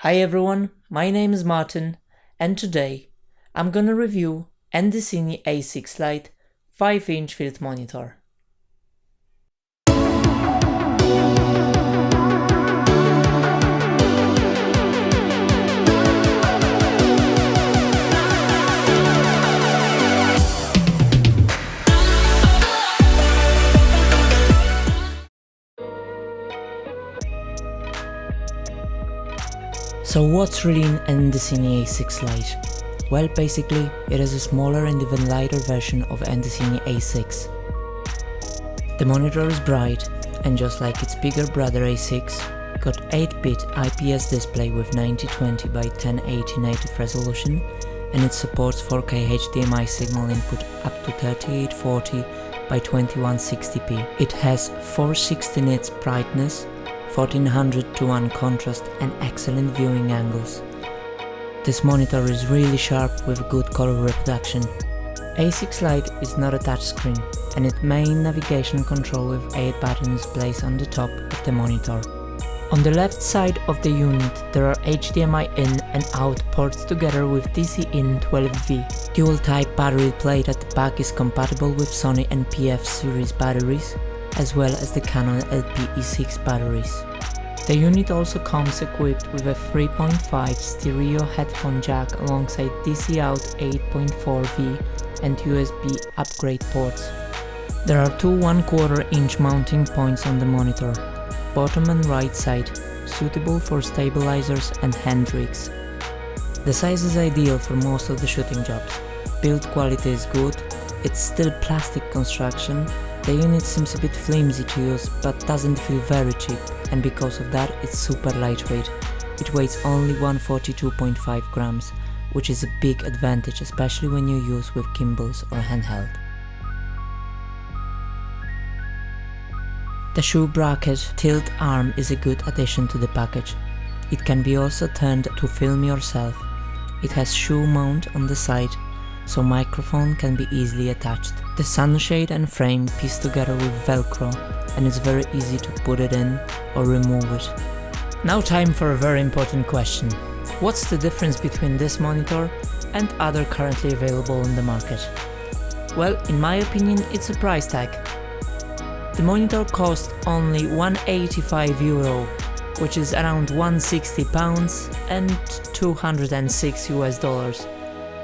Hi everyone, my name is Martin, and today I'm gonna review Andycine A6 Lite 5-inch field monitor. So what's really an Andycine A6 Lite? Well, basically it is a smaller and even lighter version of Andycine A6. The monitor is bright and just like its bigger brother A6, got 8-bit IPS display with 9020 by 1080 native resolution, and it supports 4K HDMI signal input up to 3840 by 2160p. It has 460 nits brightness, 1400:1 contrast and excellent viewing angles. This monitor is really sharp with good color reproduction. A6 Lite is not a touchscreen, and its main navigation control with 8 buttons placed on the top of the monitor. On the left side of the unit there are HDMI in and out ports together with DC in 12V. Dual type battery plate at the back is compatible with SONY-NP-F Series batteries, as well as the Canon LP-E6 batteries. The unit also comes equipped with a 3.5 stereo headphone jack alongside DC out 8.4V and USB upgrade ports. There are two 1/4 inch mounting points on the monitor, bottom and right side, suitable for stabilizers and hand rigs. The size is ideal for most of the shooting jobs. Build quality is good, it's still plastic construction. The unit seems a bit flimsy to use, but doesn't feel very cheap, and because of that it's super lightweight. It weighs only 142.5 grams, which is a big advantage, especially when you use with gimbals or handheld. The shoe bracket tilt arm is a good addition to the package. It can be also turned to film yourself. It has shoe mount on the side, so microphone can be easily attached. The sunshade and frame piece together with Velcro, and it's very easy to put it in or remove it. Now time for a very important question. What's the difference between this monitor and other currently available in the market? Well, in my opinion, it's a price tag. The monitor cost only €185, which is around £160 and $206 US,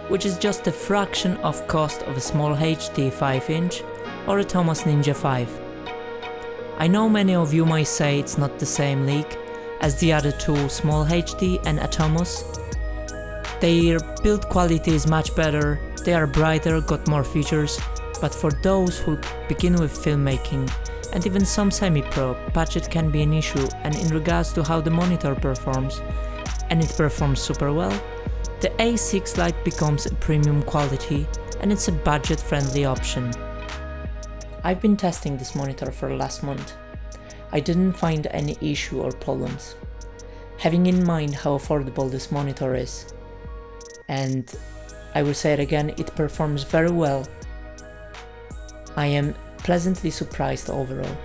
which is just a fraction of cost of a small HD 5-inch or a Atomos Ninja 5. I know many of you might say it's not the same league as the other two, small HD and Atomos. Their build quality is much better, they are brighter, got more features, but for those who begin with filmmaking and even some semi-pro, budget can be an issue, and in regards to how the monitor performs, and it performs super well, the A6 Lite becomes a premium quality and it's a budget-friendly option. I've been testing this monitor for last month. I didn't find any issue or problems. Having in mind how affordable this monitor is, and I will say it again, it performs very well, I am pleasantly surprised overall.